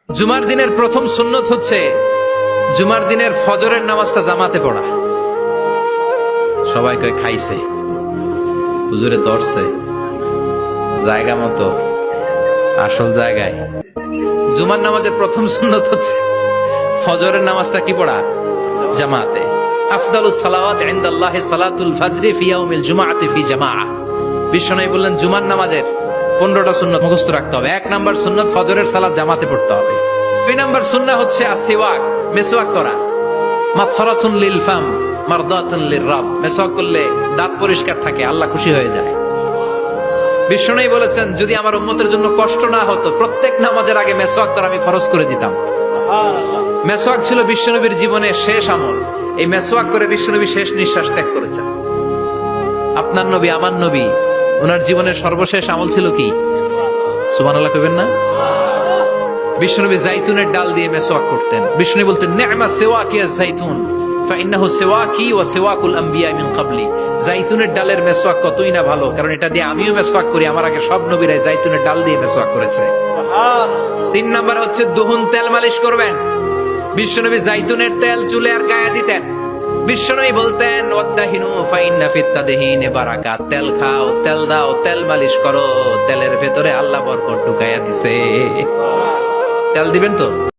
জুমার দিনের প্রথম সুন্নত হচ্ছে জুমার দিনের ফজরের নামাজটা জামাতে পড়া। সবাই কয় খাইছে, হুজুরে ধরছে জায়গা মতো, আসল জায়গায়। জুমার নামাজের প্রথম সুন্নত হচ্ছে ফজরের নামাজটা কি পড়া? জামাতে। আফদালুস সালাওয়াত ইনদাল্লাহি সালাতুল ফাজরি ফি ইয়াউমিল জুমআতি ফি জামাআহ। বিশ্বনবী বললেন জুমার নামাজের 15টা সুন্নত মুখস্থ রাখতে হবে। 1 নাম্বার সুন্নত ফজরের সালাত জামাতে পড়তে হবে। 2 নাম্বার সুন্নাহ হচ্ছে আসওয়াক, মেসওয়াক করা। মাতহারাতুন লিল ফাম মারদাতুন লির রাব। মেসওয়াক করলে দাঁত পরিষ্কার থাকে, আল্লাহ খুশি হয়ে যায়। বিশ্বনবী বলেছেন যদি আমার উম্মতের জন্য কষ্ট না হতো প্রত্যেক নামাজের আগে মেসওয়াক করা আমি ফরজ করে দিতাম। মেসওয়াক ছিল বিশ্বনবীর জীবনের শেষ আমল। এই মেসওয়াক করে বিশ্বনবী শেষ নিঃশ্বাস ত্যাগ করেছেন। আপনার নবী, আমার নবী, ওনার জীবনের সর্বশেষ আমল ছিল কি? সুবহানাল্লাহ কইবেন না? বিশ্বনবী জাইতুনের ডাল দিয়ে মেসওয়াক করতেন। বিশ্বনবী বলতেন নি'মা সিওয়াকিয়া জাইতুন ফাইন্নাহু সিওয়াকি ওয়া সিওয়াকুল আমবিয়া মিন ক্বাবলি। জাইতুনের ডালের মেসওয়াক কতই না ভালো, কারণ এটা দিয়ে আমিও মেসওয়াক করি, আমার আগে সব নবীরাই জাইতুনের ডাল দিয়ে মেসওয়াক করেছে। 3 নাম্বার হচ্ছে দুহুন, তেল মালিশ করবেন। বিশ্বনবী জাইতুনের তেল চুলে আর গায়ে দিতেন। বিশ্বনবী বলতেন ওয়াদাহিনু ফাইন্না ফিত তাদহিনি বারাকাত। তেল খাও, তেল দাও, তেল মালিশ করো, তেলের ভেতরে আল্লাহ বরকত ঢুকাইয়া দিছে। তেল দিবেন তো?